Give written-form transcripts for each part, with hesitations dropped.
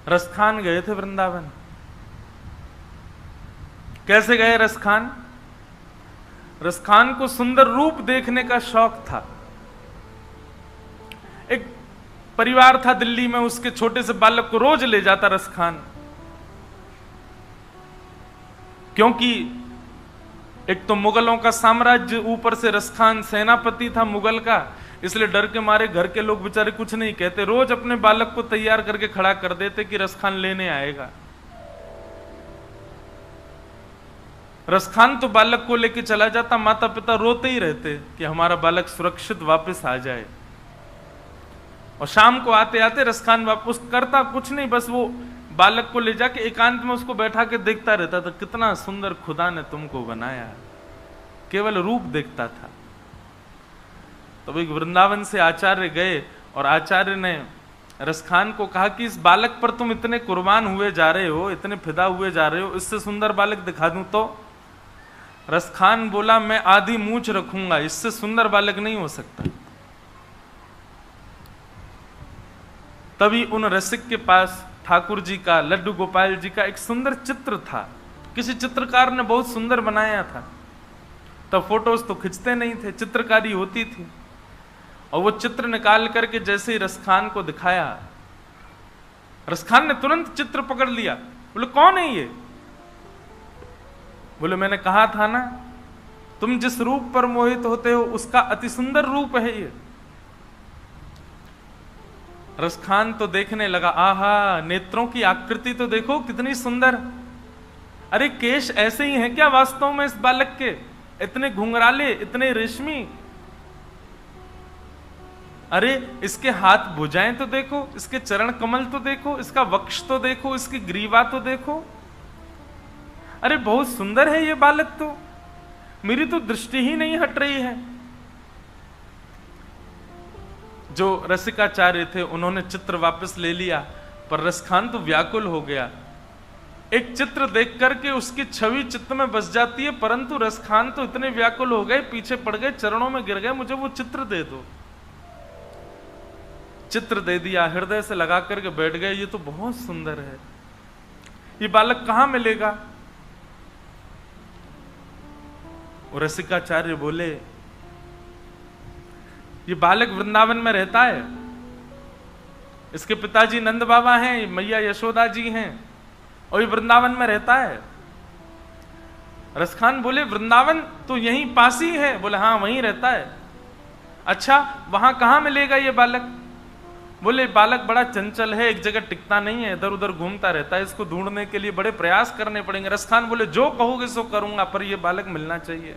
रसखान गए थे वृंदावन। कैसे गए रसखान? रसखान को सुंदर रूप देखने का शौक था। एक परिवार था दिल्ली में, उसके छोटे से बालक को रोज ले जाता रसखान, क्योंकि एक तो मुगलों का साम्राज्य, ऊपर से रसखान सेनापति था मुगल का, इसलिए डर के मारे घर के लोग बेचारे कुछ नहीं कहते, रोज अपने बालक को तैयार करके खड़ा कर देते कि रसखान लेने आएगा। रसखान तो बालक को लेके चला जाता, माता पिता रोते ही रहते कि हमारा बालक सुरक्षित वापस आ जाए। और शाम को आते आते रसखान वापस करता कुछ नहीं, बस वो बालक को ले जाके एकांत में उसको बैठा के देखता रहता था, कितना सुंदर खुदा ने तुमको बनाया, केवल रूप देखता था। तो एक वृंदावन से आचार्य गए और आचार्य ने रसखान को कहा कि इस बालक पर तुम इतने कुर्बान हुए जा रहे हो, इतने फिदा हुए जा रहे हो, इससे सुंदर बालक दिखा दूं तो? रसखान बोला, मैं आधी मूंछ रखूंगा, इससे सुंदर बालक नहीं हो सकता। तभी उन रसिक के पास ठाकुर जी का, लड्डू गोपाल जी का एक सुंदर चित्र था, किसी चित्रकार ने बहुत सुंदर बनाया था। तब फोटोज तो खिंचते नहीं थे, चित्रकारी होती थी। और वो चित्र निकाल करके जैसे ही रसखान को दिखाया, रसखान ने तुरंत चित्र पकड़ लिया। बोले, कौन है ये? बोले, मैंने कहा था ना, तुम जिस रूप पर मोहित होते हो उसका अति सुंदर रूप है ये। रसखान तो देखने लगा, आहा, नेत्रों की आकृति तो देखो कितनी सुंदर। अरे केश ऐसे ही हैं क्या वास्तव में इस बालक के? इतने घुंघराले, इतने रेशमी। अरे इसके हाथ भुजाएं तो देखो, इसके चरण कमल तो देखो, इसका वक्ष तो देखो, इसकी ग्रीवा तो देखो। अरे बहुत सुंदर है ये बालक, तो मेरी तो दृष्टि ही नहीं हट रही है। जो रसिकाचार्य थे उन्होंने चित्र वापस ले लिया, पर रसखान तो व्याकुल हो गया। एक चित्र देख करके उसकी छवि चित्त में बस जाती है, परंतु रसखान तो इतने व्याकुल हो गए, पीछे पड़ गए, चरणों में गिर गए, मुझे वो चित्र दे दो। चित्र दे दिया, हृदय से लगा करके बैठ गए, ये तो बहुत सुंदर है, ये बालक कहां मिलेगा? रसिकाचार्य बोले, ये बालक वृंदावन में रहता है, इसके पिताजी नंद बाबा हैं, मैया यशोदा जी हैं, और ये वृंदावन में रहता है। रसखान बोले, वृंदावन तो यहीं पास ही है? बोले, हाँ वहीं रहता है। अच्छा, वहां कहां मिलेगा ये बालक? बोले, बालक बड़ा चंचल है, एक जगह टिकता नहीं है, इधर उधर घूमता रहता है, इसको ढूंढने के लिए बड़े प्रयास करने पड़ेंगे। रसखान बोले, जो कहोगे सो करूंगा, पर यह बालक मिलना चाहिए।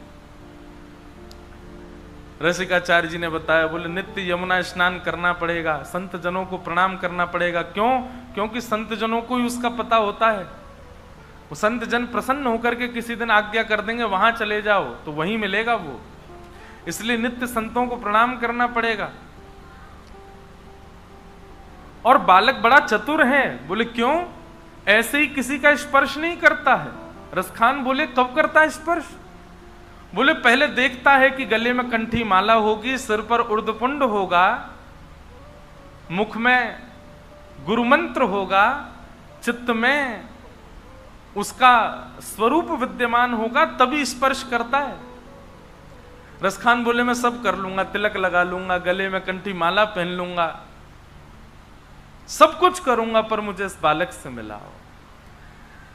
रसिकाचार्य जी ने बताया, बोले, नित्य यमुना स्नान करना पड़ेगा, संत जनों को प्रणाम करना पड़ेगा। क्यों? क्योंकि संत जनों को ही उसका पता होता है। वो संत जन प्रसन्न होकर के किसी दिन आज्ञा कर देंगे, वहां चले जाओ, तो वहीं मिलेगा वो। इसलिए नित्य संतों को प्रणाम करना पड़ेगा। और बालक बड़ा चतुर है। बोले, क्यों? ऐसे ही किसी का स्पर्श नहीं करता है। रसखान बोले, कब करता है स्पर्श? बोले, पहले देखता है कि गले में कंठी माला होगी, सिर पर उर्दपुंड होगा, मुख में गुरु मंत्र होगा, चित्त में उसका स्वरूप विद्यमान होगा, तभी स्पर्श करता है। रसखान बोले, मैं सब कर लूंगा, तिलक लगा लूंगा, गले में कंठी माला पहन लूंगा, सब कुछ करूंगा, पर मुझे इस बालक से मिलाओ।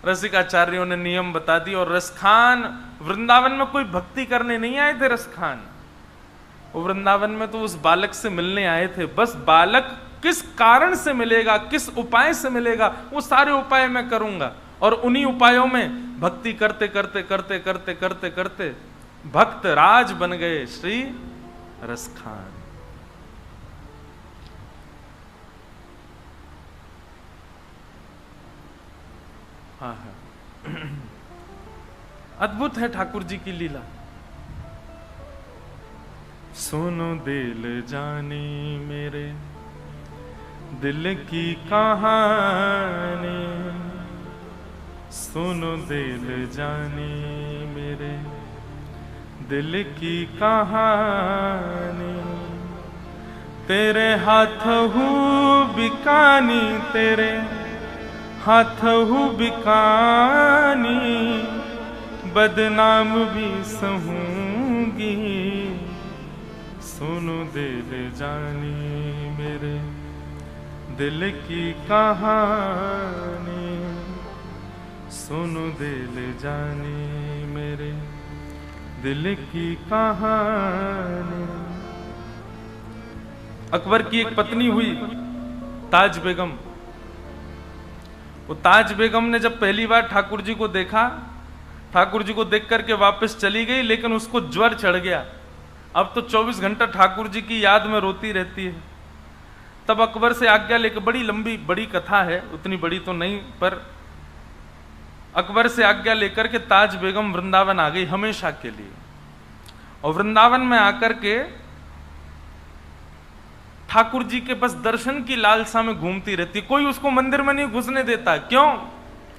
रसिकाचार्यों ने नियम बता दी। और रसखान वृंदावन में कोई भक्ति करने नहीं आए थे। रसखान वो वृंदावन में तो उस बालक से मिलने आए थे। बस बालक किस कारण से मिलेगा, किस उपाय से मिलेगा, वो सारे उपाय मैं करूंगा। और उन्हीं उपायों में भक्ति करते करते करते करते करते करते भक्त राज बन गए श्री रसखान। हाँ हाँ, अद्भुत है ठाकुर जी की लीला। सुनो दिल जानी मेरे दिल की कहानी, सुनो दिल जानी मेरे दिल की कहानी, तेरे हाथ हूँ बिकानी तेरे हाथहु बिकानी बदनाम भी सहूंगी, सुनो दिल जानी मेरे दिल की कहानी, सुनो दिल जानी मेरे दिल की कहानी। अकबर की एक पत्नी हुई ताज बेगम। वो ताज बेगम ने जब पहली बार ठाकुर जी को देखा, ठाकुर जी को देख करके वापस चली गई, लेकिन उसको ज्वर चढ़ गया। अब तो 24 घंटा ठाकुर जी की याद में रोती रहती है। तब अकबर से आज्ञा लेकर, बड़ी लंबी बड़ी कथा है, उतनी बड़ी तो नहीं, पर अकबर से आज्ञा लेकर के ताज बेगम वृंदावन आ गई हमेशा के लिए। और वृंदावन में आकर के ठाकुर जी के बस दर्शन की लालसा में घूमती रहती। कोई उसको मंदिर में नहीं घुसने देता। क्यों?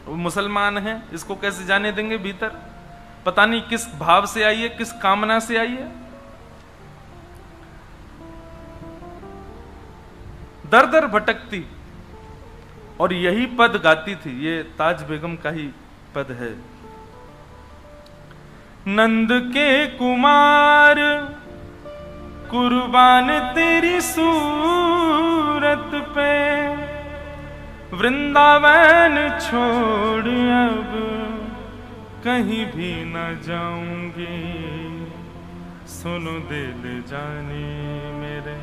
वो मुसलमान है, इसको कैसे जाने देंगे भीतर? पता नहीं किस भाव से आई है, किस कामना से आई है। दर दर भटकती और यही पद गाती थी। ये ताज बेगम का ही पद है। नंद के कुमार कुर्बान तेरी सूरत पे, वृंदावन छोड़ अब कहीं भी न जाऊंगी, सुनो दिल जानी मेरे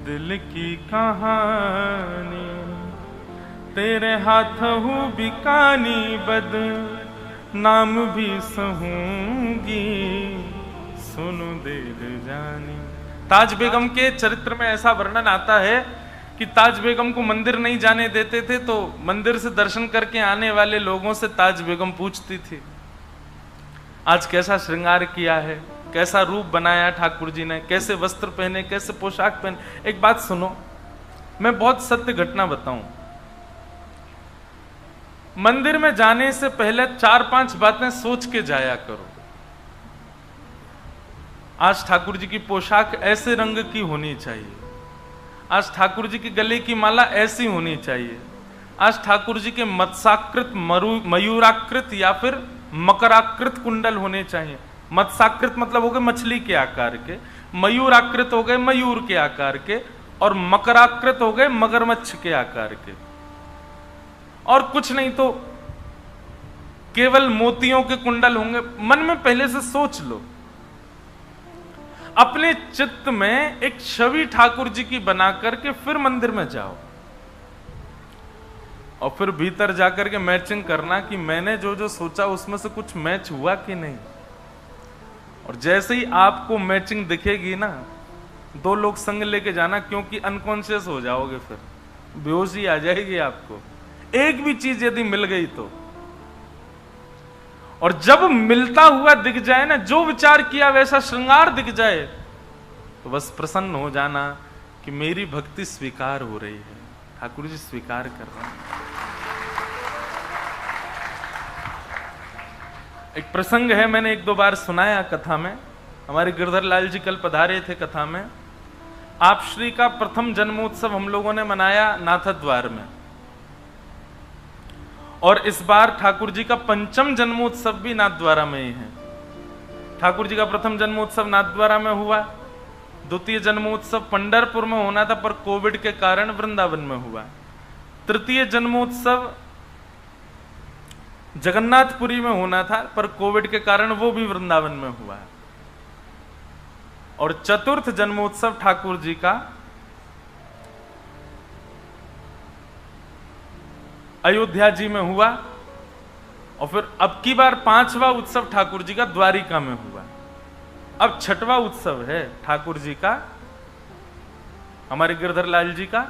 दिल की कहानी, तेरे हाथों बिकानी बद नाम भी सहूंगी, सुनो दिल जानी। ताज बेगम के चरित्र में ऐसा वर्णन आता है कि ताज बेगम को मंदिर नहीं जाने देते थे, तो मंदिर से दर्शन करके आने वाले लोगों से ताज बेगम पूछती थी, आज कैसा श्रृंगार किया है, कैसा रूप बनाया ठाकुर जी ने, कैसे वस्त्र पहने, कैसे पोशाक पहने। एक बात सुनो, मैं बहुत सत्य घटना बताऊं। मंदिर में जाने से पहले 4-5 बातें सोच के जाया करो। आज ठाकुर जी की पोशाक ऐसे रंग की होनी चाहिए, आज ठाकुर जी की गले की माला ऐसी होनी चाहिए, आज ठाकुर जी के मत्स्याकृत मयूराकृत या फिर मकराकृत कुंडल होने चाहिए। मत्स्याकृत मतलब हो गए मछली के आकार के, मयूराकृत हो गए मयूर के आकार के, और मकराकृत हो गए मगरमच्छ के आकार के। और कुछ नहीं तो केवल मोतियों के कुंडल होंगे। मन में पहले से सोच लो, अपने चित्त में एक छवि ठाकुर जी की बना करके फिर मंदिर में जाओ, और फिर भीतर जाकर के मैचिंग करना कि मैंने जो जो सोचा उसमें से कुछ मैच हुआ कि नहीं। और जैसे ही आपको मैचिंग दिखेगी ना, 2 लोग संग लेके जाना, क्योंकि अनकॉन्शियस हो जाओगे, फिर बेहोशी आ जाएगी आपको। एक भी चीज यदि मिल गई तो, और जब मिलता हुआ दिख जाए ना, जो विचार किया वैसा श्रृंगार दिख जाए, तो बस प्रसन्न हो जाना कि मेरी भक्ति स्वीकार हो रही है, ठाकुर जी स्वीकार कर रहे हैं। एक प्रसंग है, मैंने 1-2 बार सुनाया कथा में। हमारे गिरधर लाल जी कल पधारे थे कथा में। आप श्री का प्रथम जन्मोत्सव हम लोगों ने मनाया नाथद्वार में, और इस बार ठाकुर जी का 5म जन्मोत्सव भी नाथद्वारा में ही है। ठाकुर जी का प्रथम जन्मोत्सव नाथद्वारा में हुआ, द्वितीय जन्मोत्सव पंढरपुर में होना था पर कोविड के कारण वृंदावन में हुआ। तृतीय जन्मोत्सव जगन्नाथपुरी में होना था पर कोविड के कारण वो भी वृंदावन में हुआ। और चतुर्थ जन्मोत्सव ठाकुर जी का अयोध्या जी में हुआ, और फिर अब की बार 5वां उत्सव ठाकुर जी का द्वारिका में हुआ। अब 6वां उत्सव है ठाकुर जी का, हमारे गिरधर लाल जी का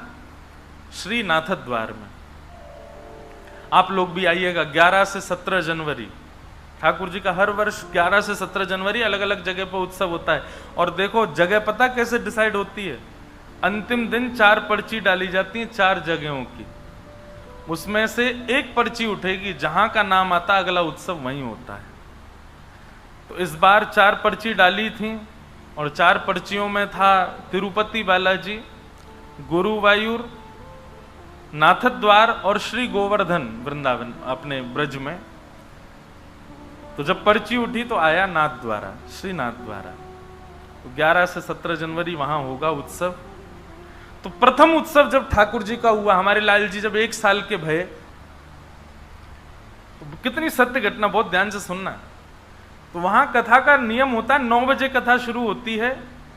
श्री नाथद्वार में। आप लोग भी आइएगा। 11 से 17 जनवरी ठाकुर जी का हर वर्ष 11 से 17 जनवरी अलग अलग जगह पर उत्सव होता है। और देखो जगह पता कैसे डिसाइड होती है, अंतिम दिन 4 पर्ची डाली जाती है 4 जगहों की, उसमें से एक पर्ची उठेगी, जहां का नाम आता अगला उत्सव वहीं होता है। तो इस बार 4 पर्ची डाली थी, और 4 पर्चियों में था तिरुपति बालाजी, गुरुवायूर, नाथद्वार और श्री गोवर्धन वृंदावन अपने ब्रज में। तो जब पर्ची उठी तो आया नाथ द्वारा, श्री नाथ द्वारा। तो 11 से 17 जनवरी वहां होगा उत्सव। तो प्रथम उत्सव जब ठाकुर जी का हुआ, हमारे लाल जी जब 1 साल के भये, तो कितनी सत्य घटना, बहुत ध्यान से सुनना। तो वहां कथा का नियम होता है, 9 बजे कथा शुरू होती है,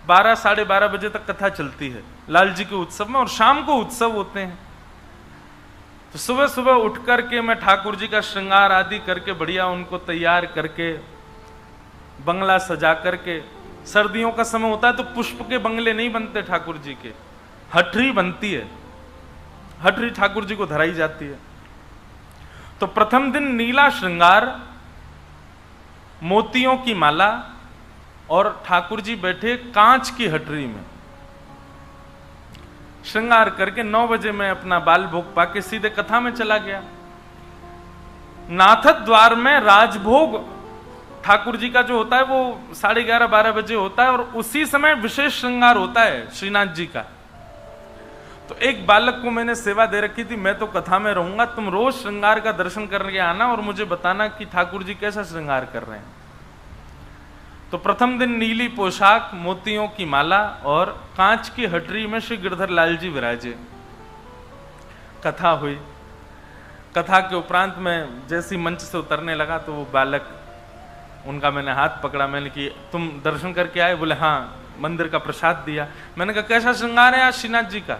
12 साढ़े 12 बजे तक कथा चलती है लाल जी के उत्सव में, और शाम को उत्सव होते हैं। तो सुबह सुबह उठ करके मैं ठाकुर जी का श्रृंगार आदि करके बढ़िया उनको तैयार करके बंगला सजा करके, सर्दियों का समय होता है तो पुष्प के बंगले नहीं बनते ठाकुर जी के, हठरी बनती है, हठरी ठाकुर जी को धराई जाती है। तो प्रथम दिन नीला श्रृंगार, मोतियों की माला, और ठाकुर जी बैठे कांच की हटरी में। श्रृंगार करके 9 बजे मैं अपना बाल भोग पाके सीधे कथा में चला गया। नाथ द्वार में राजभोग ठाकुर जी का जो होता है वो 11:30 12 बजे होता है, और उसी समय विशेष श्रृंगार होता है श्रीनाथ जी का। तो एक बालक को मैंने सेवा दे रखी थी, मैं तो कथा में रहूंगा, तुम रोज श्रृंगार का दर्शन करके आना और मुझे बताना कि ठाकुर जी कैसा श्रृंगार कर रहे हैं। तो प्रथम दिन नीली पोशाक, मोतियों की माला और कांच की हटरी में श्री गिरधर लाल जी विराजे। कथा हुई। कथा के उपरांत में जैसी मंच से उतरने लगा तो वो बालक, उनका मैंने हाथ पकड़ा, मैंने कि तुम दर्शन करके आए? बोले हाँ, मंदिर का प्रसाद दिया। मैंने कहा कैसा श्रृंगार है आज श्रीनाथ जी का?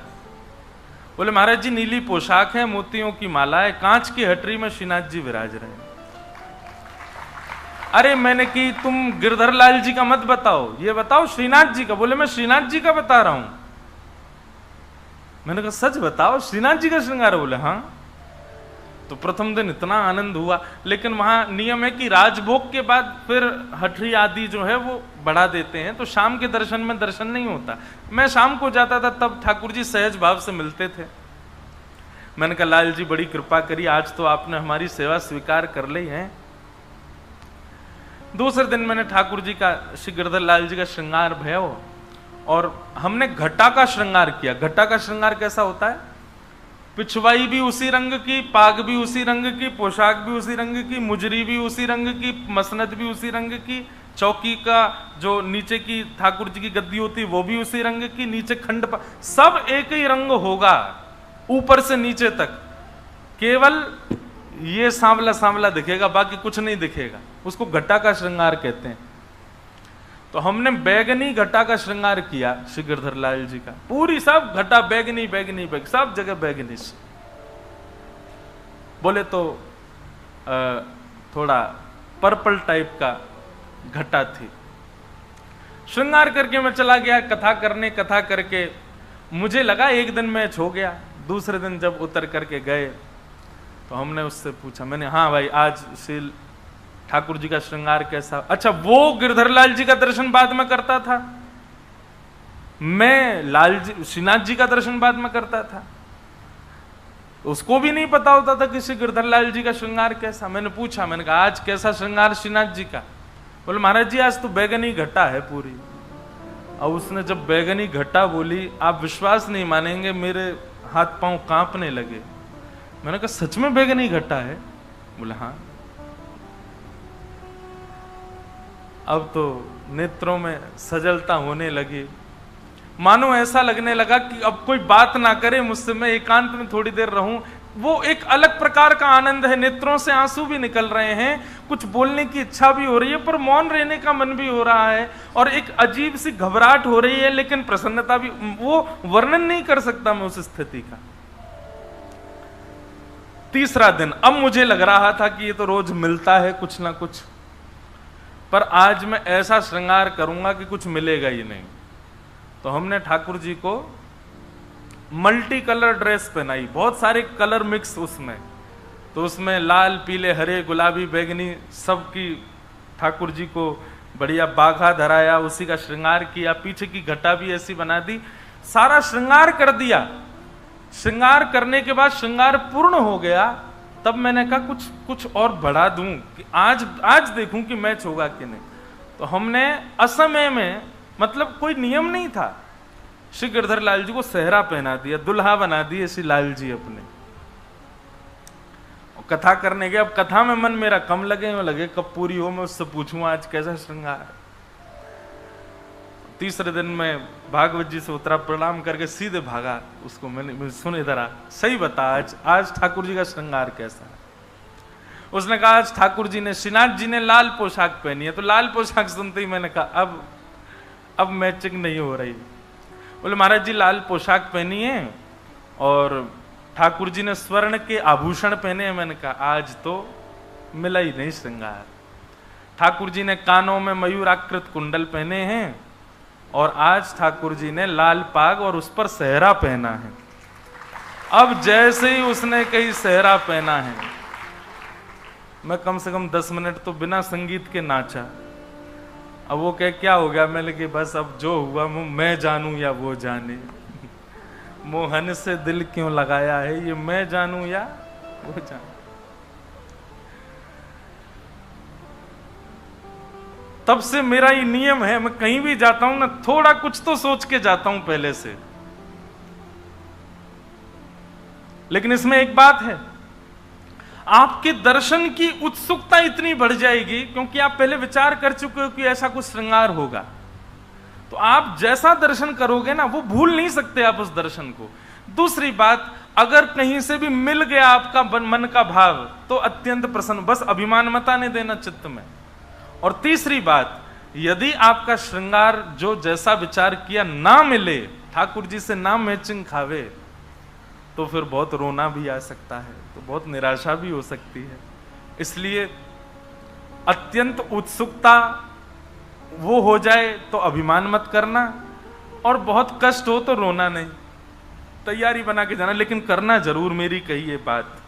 बोले महाराज जी नीली पोशाक है, मोतियों की माला है, कांच की हटरी में श्रीनाथ जी विराज रहे हैं। अरे मैंने कि तुम गिरधर लाल जी का मत बताओ, ये बताओ श्रीनाथ जी का। बोले मैं श्रीनाथ जी का बता रहा हूं। मैंने कहा सच बताओ, श्रीनाथ जी का श्रृंगार? बोले हाँ। तो प्रथम दिन इतना आनंद हुआ, लेकिन वहां नियम है कि राजभोग के बाद फिर हठरी आदि जो है वो बढ़ा देते हैं, तो शाम के दर्शन में दर्शन नहीं होता। मैं शाम को जाता था तब ठाकुर जी सहज भाव से मिलते थे। मैंने कहा लाल जी बड़ी कृपा करी, आज तो आपने हमारी सेवा स्वीकार कर ली है। दूसरे दिन मैंने ठाकुर जी का, श्री गिरधर लाल जी का श्रृंगार भयो, और हमने घटा का श्रृंगार किया। घटा का श्रृंगार कैसा होता है? पिछवाई भी उसी रंग की, पाग भी उसी रंग की, पोशाक भी उसी रंग की, मुजरी भी उसी रंग की, मसनद भी उसी रंग की, चौकी का जो नीचे की ठाकुर जी की गद्दी होती वो भी उसी रंग की, नीचे खंड सब एक ही रंग होगा ऊपर से नीचे तक। केवल ये सांवला सांवला दिखेगा, बाकी कुछ नहीं दिखेगा। उसको घटा का श्रृंगार कहते हैं। तो हमने बैगनी घटा का श्रृंगार किया श्री गिरधर लाल जी का। पूरी सब घटा बैगनी बैगनी बैग, सब जगह बैगनी से। बोले तो थोड़ा पर्पल टाइप का घटा थी। श्रृंगार करके मैं चला गया कथा करने। कथा करके मुझे लगा एक दिन मैच हो गया। दूसरे दिन जब उतर करके गए तो हमने उससे पूछा, मैंने हाँ भाई आज श्री ठाकुर जी का श्रृंगार कैसा? अच्छा वो गिरधर लाल जी का दर्शन बाद में करता था, मैं लाल जी श्रीनाथ जी का दर्शन बाद में करता था। उसको भी नहीं पता होता था कि श्री गिरधर लाल जी का श्रृंगार कैसा। मैंने पूछा, मैंने कहा आज कैसा श्रृंगार श्रीनाथ जी का? बोले महाराज जी आज तो बैगनी घटा है पूरी। और उसने जब बैगनी घटा बोली, आप विश्वास नहीं मानेंगे, मेरे हाथ पांव कांपने लगे। मैंने कहा सच में बैगनी घटा है? बोले हाँ। अब तो नेत्रों में सजलता होने लगी, मानो ऐसा लगने लगा कि अब कोई बात ना करे मुझसे, मैं एकांत में थोड़ी देर रहूं। वो एक अलग प्रकार का आनंद है, नेत्रों से आंसू भी निकल रहे हैं, कुछ बोलने की इच्छा भी हो रही है, पर मौन रहने का मन भी हो रहा है, और एक अजीब सी घबराहट हो रही है, लेकिन प्रसन्नता भी। वो वर्णन नहीं कर सकता मैं उस स्थिति का। तीसरा दिन, अब मुझे लग रहा था कि ये तो रोज मिलता है कुछ ना कुछ, पर आज मैं ऐसा श्रृंगार करूंगा कि कुछ मिलेगा ही नहीं। तो हमने ठाकुर जी को मल्टी कलर ड्रेस पहनाई, बहुत सारे कलर मिक्स उसमें। तो उसमें लाल, पीले, हरे, गुलाबी, बैगनी सबकी ठाकुर जी को बढ़िया बाघा धराया, उसी का श्रृंगार किया। पीछे की घटा भी ऐसी बना दी, सारा श्रृंगार कर दिया। श्रृंगार करने के बाद श्रृंगार पूर्ण हो गया, तब मैंने कहा कुछ और बढ़ा दूं कि आज देखूं कि मैच होगा कि नहीं। तो हमने असमय में, मतलब कोई नियम नहीं था, श्री गिरधर लाल जी को सेहरा पहना दिया, दुल्हा बना दिए श्री लाल जी अपने। और कथा करने गए। अब कथा में मन मेरा कम लगे कब पूरी हो, मैं उससे पूछूं आज कैसा श्रृंगार। तीसरे दिन में भागवत जी से उतरा, प्रणाम करके सीधे भागा उसको। मैंने सुन इधर आ, सही बता आज ठाकुर जी का श्रृंगार कैसा है। उसने कहा आज ठाकुर जी ने, श्रीनाथ जी ने लाल पोशाक पहनी है। तो लाल पोशाक सुनते ही मैंने कहा अब मैचिंग नहीं हो रही। बोले महाराज जी लाल पोशाक पहनी है और ठाकुर जी ने स्वर्ण के आभूषण पहने हैं। मैंने कहा आज तो मिला ही नहीं श्रृंगार। ठाकुर जी ने कानों में मयूराकृत कुंडल पहने हैं और आज ठाकुर जी ने लाल पाग और उस पर सेहरा पहना है। अब जैसे ही उसने कहीं सेहरा पहना है, मैं कम से कम 10 मिनट तो बिना संगीत के नाचा। अब वो क्या हो गया, मैंने कि बस अब जो हुआ मैं जानूं या वो जाने। मोहन से दिल क्यों लगाया है, ये मैं जानूं या वो जाने। तब से मेरा ये नियम है, मैं कहीं भी जाता हूं ना, थोड़ा कुछ तो सोच के जाता हूं पहले से। लेकिन इसमें एक बात है, आपके दर्शन की उत्सुकता इतनी बढ़ जाएगी क्योंकि आप पहले विचार कर चुके हो कि ऐसा कुछ श्रृंगार होगा। तो आप जैसा दर्शन करोगे ना, वो भूल नहीं सकते आप उस दर्शन को। दूसरी बात, अगर कहीं से भी मिल गया आपका मन का भाव तो अत्यंत प्रसन्न, बस अभिमान मत आने देना चित्त में। और तीसरी बात, यदि आपका श्रृंगार जो जैसा विचार किया ना मिले, ठाकुर जी से ना मैचिंग खावे, तो फिर बहुत रोना भी आ सकता है, तो बहुत निराशा भी हो सकती है। इसलिए अत्यंत उत्सुकता वो हो जाए तो अभिमान मत करना, और बहुत कष्ट हो तो रोना नहीं, तैयारी बना के जाना, लेकिन करना जरूर मेरी कही ये बात।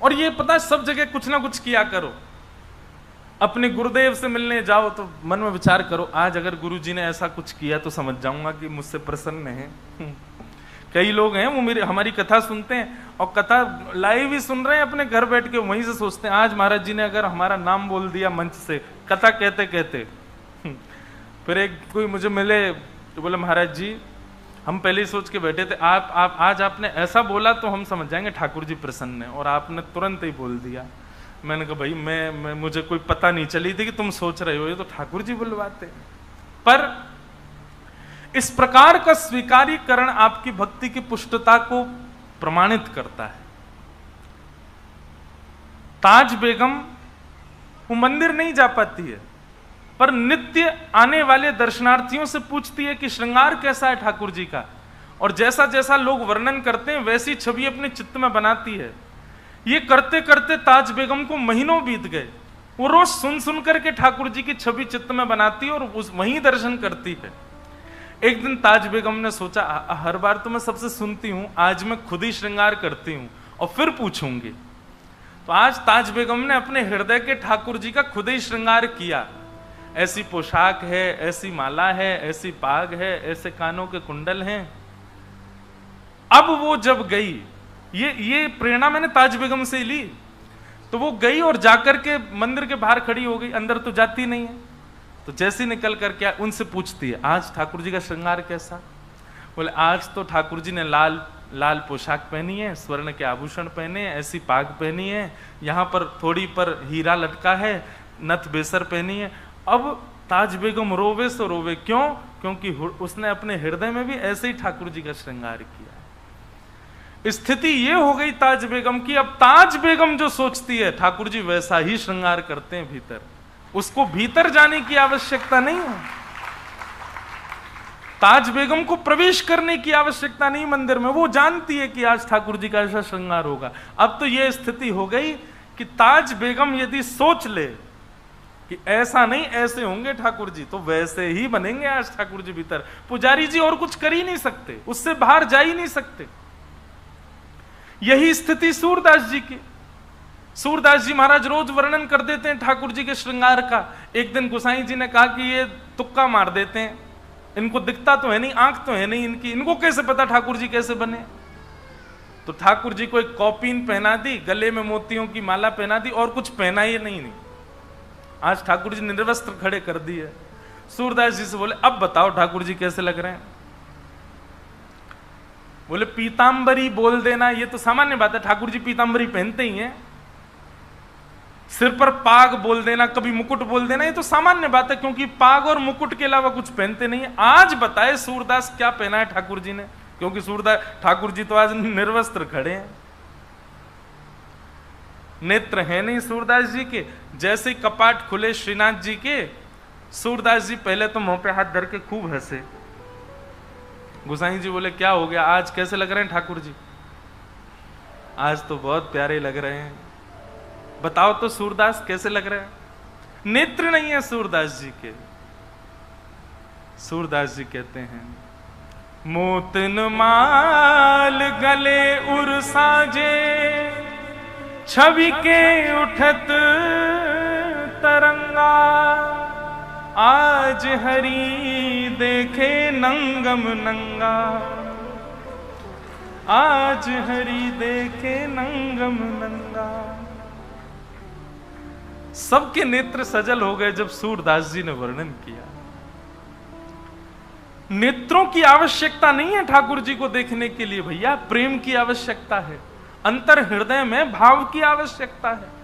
और ये पता, सब जगह कुछ ना कुछ किया करो। अपने गुरुदेव से मिलने जाओ तो मन में विचार करो, आज अगर गुरुजी ने ऐसा कुछ किया तो समझ जाऊंगा कि मुझसे प्रसन्न है। कई लोग हैं वो हमारी कथा सुनते हैं और कथा लाइव ही सुन रहे हैं अपने घर बैठ के, वहीं से सोचते हैं आज महाराज जी ने अगर हमारा नाम बोल दिया मंच से कथा कहते कहते। फिर एक कोई मुझे मिले तो बोले महाराज जी हम पहले ही सोच के बैठे थे, आप आज आपने ऐसा बोला तो हम समझ जाएंगे ठाकुर जी प्रसन्न है, और आपने तुरंत ही बोल दिया। मैंने कहा भाई मैं मुझे कोई पता नहीं चली थी कि तुम सोच रहे हो, ये तो ठाकुर जी बुलवाते। पर इस प्रकार का स्वीकारीकरण आपकी भक्ति की पुष्टता को प्रमाणित करता है। ताज बेगम वो मंदिर नहीं जा पाती है, पर नित्य आने वाले दर्शनार्थियों से पूछती है कि श्रृंगार कैसा है ठाकुर जी का, और जैसा जैसा लोग वर्णन करते हैं वैसी छवि अपने चित्त में बनाती है। ये करते करते ताज बेगम को महीनों बीत गए। वो रोज सुन सुन करके ठाकुर जी की छवि चित्त में बनाती है और उस वहीं दर्शन करती है। एक दिन ताज बेगम ने सोचा, हर बार तो मैं सबसे सुनती हूं, आज मैं खुद ही श्रृंगार करती हूं और फिर पूछूंगी। तो आज ताज बेगम ने अपने हृदय के ठाकुर जी का खुद ही श्रृंगार किया। ऐसी पोशाक है, ऐसी माला है, ऐसी पाग है, ऐसे कानों के कुंडल हैं। अब वो जब गई, ये प्रेरणा मैंने ताज बेगम से ली, तो वो गई और जाकर के मंदिर के बाहर खड़ी हो गई, अंदर तो जाती नहीं है। तो जैसे निकल करके उनसे पूछती है आज ठाकुर जी का श्रृंगार कैसा। बोले आज तो ठाकुर जी ने लाल लाल पोशाक पहनी है, स्वर्ण के आभूषण पहने हैं, ऐसी पाग पहनी है, यहाँ पर थोड़ी पर हीरा लटका है, नथ बेसर पहनी है। अब ताज बेगम रोवे सो रोवे, क्यों? क्योंकि उसने अपने हृदय में भी ऐसे ही ठाकुर जी का श्रृंगार किया। स्थिति ये हो गई ताज बेगम की, अब ताज बेगम जो सोचती है ठाकुर जी वैसा ही श्रृंगार करते हैं भीतर, उसको भीतर जाने की आवश्यकता नहीं है। ताज बेगम को प्रवेश करने की आवश्यकता नहीं मंदिर में, वो जानती है कि आज ठाकुर जी का ऐसा श्रृंगार होगा। अब तो यह स्थिति हो गई कि ताज बेगम यदि सोच ले कि ऐसा नहीं ऐसे होंगे ठाकुर जी, तो वैसे ही बनेंगे आज ठाकुर जी भीतर। पुजारी जी और कुछ कर ही नहीं सकते, उससे बाहर जा ही नहीं सकते। यही स्थिति सूरदास जी की। सूरदास जी महाराज रोज वर्णन कर देते हैं ठाकुर जी के श्रृंगार का। एक दिन गोसाई जी ने कहा कि ये तुक्का मार देते हैं, इनको दिखता तो है नहीं, आंख तो है नहीं इनकी, इनको कैसे पता ठाकुर जी कैसे बने। तो ठाकुर जी को एक कौपीन पहना दी, गले में मोतियों की माला पहना दी, और कुछ पहना ही नहीं। आज ठाकुर जी निर्वस्त्र खड़े कर दिए। सूरदास जी से बोले अब बताओ ठाकुर जी कैसे लग रहे हैं। बोले पीतांबरी बोल देना ये तो सामान्य बात है, ठाकुर जी पीतांबरी पहनते ही हैं। सिर पर पाग बोल देना, कभी मुकुट बोल देना, ये तो सामान्य बात है, क्योंकि पाग और मुकुट के अलावा कुछ पहनते नहीं है। आज बताए सूरदास क्या पहना है ठाकुर जी ने, क्योंकि सूरदास ठाकुर जी तो आज निर्वस्त्र खड़े हैं, नेत्र है नहीं सूरदास जी के। जैसे कपाट खुले श्रीनाथ जी के, सूरदास जी पहले तो मुंह पे हाथ धर के खूब हंसे। गोसाई जी बोले क्या हो गया, आज कैसे लग रहे हैं ठाकुर जी? आज तो बहुत प्यारे लग रहे हैं। बताओ तो सूरदास कैसे लग रहे हैं? नेत्र नहीं है सूरदास जी के। सूरदास जी कहते हैं मोतन माल गले उर साजे, छवि के उठत तरंगा, आज हरि देखे नंगम नंगा, आज हरि देखे नंगम नंगा। सबके नेत्र सजल हो गए जब सूरदास जी ने वर्णन किया। नेत्रों की आवश्यकता नहीं है ठाकुर जी को देखने के लिए भैया, प्रेम की आवश्यकता है, अंतर हृदय में भाव की आवश्यकता है।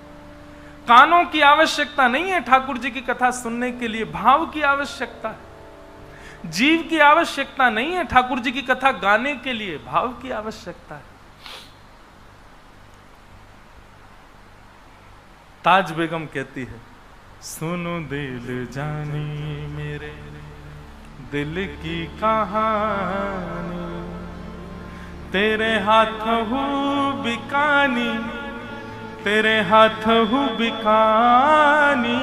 कानों की आवश्यकता नहीं है ठाकुर जी की कथा सुनने के लिए, भाव की आवश्यकता है। जीव की आवश्यकता नहीं है ठाकुर जी की कथा गाने के लिए, भाव की आवश्यकता है। ताज बेगम कहती है सुनो दिल जानी मेरे दिल की कहानी, तेरे हाथ हूँ बिकानी, तेरे हाथ हूँ बिकानी,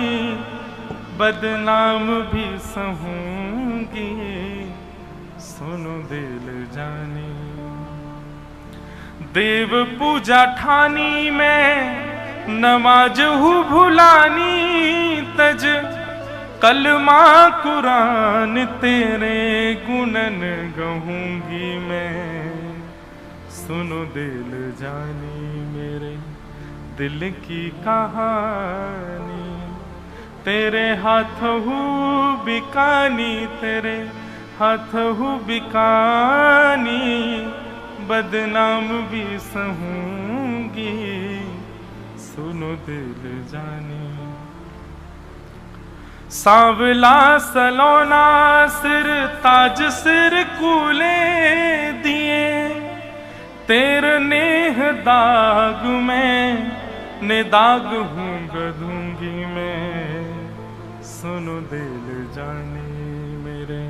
बदनाम भी सहूंगी, सुनो दिल जानी। देव पूजा ठानी में नमाज हूँ भुलानी, तज कलमा कुरान तेरे गुणन गहूंगी मैं, सुनो दिल जानी मेरे दिल की कहानी, तेरे हाथ हूँ बिकानी, तेरे हाथ हूँ बिकानी, बदनाम भी सहूंगी, सुनो दिल जानी। सांवला सलोना सिर ताज सिर कूले दिए, तेरे नेह दाग में ने दाग हूँ गधूंगी मैं, सुनो दिल जानी मेरे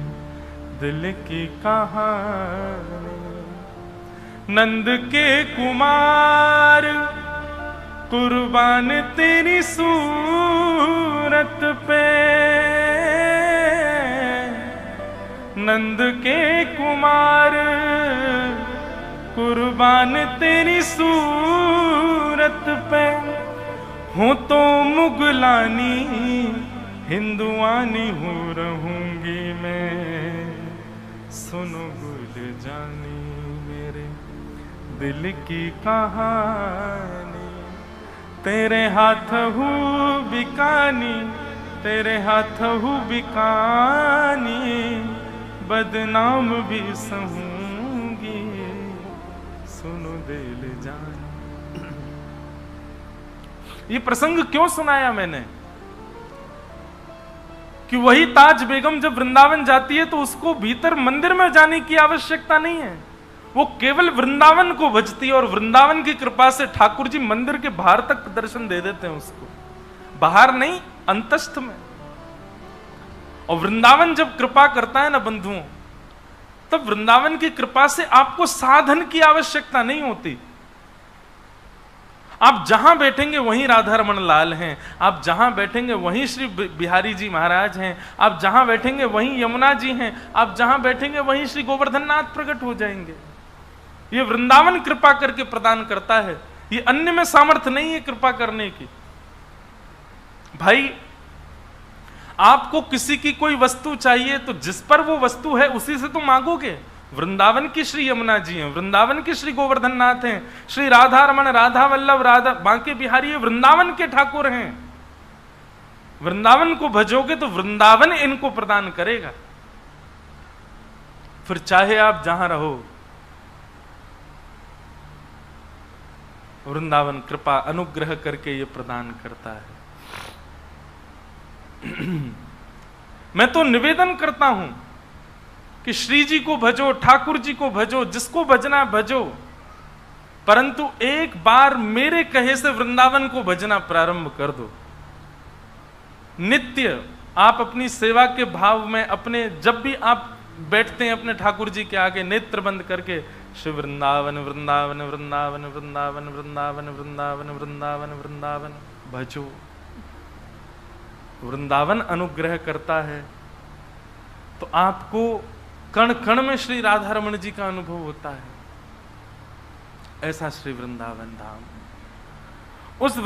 दिल की कहानी। नंद के कुमार कुर्बान तेरी सूरत पे, नंद के कुमार कुर्बान तेरी सूरत पे, हूँ तो मुगलानी हिंदुआनी हूँ रहूंगी मैं, सुनो गुल जानी मेरे दिल की कहानी, तेरे हाथ हूँ बिकानी, तेरे हाथ हूँ बिकानी, बदनाम भी सहूंगी, सुनो दिल जानी। ये प्रसंग क्यों सुनाया मैंने कि वही ताज बेगम जब वृंदावन जाती है तो उसको भीतर मंदिर में जाने की आवश्यकता नहीं है, वो केवल वृंदावन को भजती है और वृंदावन की कृपा से ठाकुर जी मंदिर के बाहर तक दर्शन दे देते हैं उसको, बाहर नहीं अंतस्थ में। और वृंदावन जब कृपा करता है ना बंधुओं, तब वृंदावन की कृपा से आपको साधन की आवश्यकता नहीं होती। आप जहां बैठेंगे वहीं राधा रमन लाल हैं, आप जहां बैठेंगे वहीं श्री बिहारी जी महाराज हैं, आप जहां बैठेंगे वहीं यमुना जी हैं, आप जहां बैठेंगे वहीं श्री गोवर्धन नाथ प्रकट हो जाएंगे। ये वृंदावन कृपा करके प्रदान करता है, ये अन्य में सामर्थ्य नहीं है कृपा करने की। भाई आपको किसी की कोई वस्तु चाहिए तो जिस पर वो वस्तु है उसी से तो मांगोगे। वृंदावन की श्री यमुना जी हैं, वृंदावन की श्री गोवर्धन नाथ हैं, श्री राधा रमन, राधा वल्लभ, राधा बांके बिहारी, ये वृंदावन के ठाकुर हैं। वृंदावन को भजोगे तो वृंदावन इनको प्रदान करेगा। फिर चाहे आप जहां रहो, वृंदावन कृपा अनुग्रह करके ये प्रदान करता है। मैं तो निवेदन करता हूं कि श्री जी को भजो, ठाकुर जी को भजो, जिसको भजना भजो, परंतु एक बार मेरे कहे से वृंदावन को भजना प्रारंभ कर दो। नित्य आप अपनी सेवा के भाव में अपने, जब भी आप बैठते हैं अपने ठाकुर जी के आगे नेत्र बंद करके, श्री वृंदावन वृंदावन वृंदावन वृंदावन वृंदावन वृंदावन वृंदावन वृंदावन भजो। वृंदावन अनुग्रह करता है तो आपको कण कण में श्री राधा रमण जी का अनुभव होता है। ऐसा श्री वृंदावन धाम, उस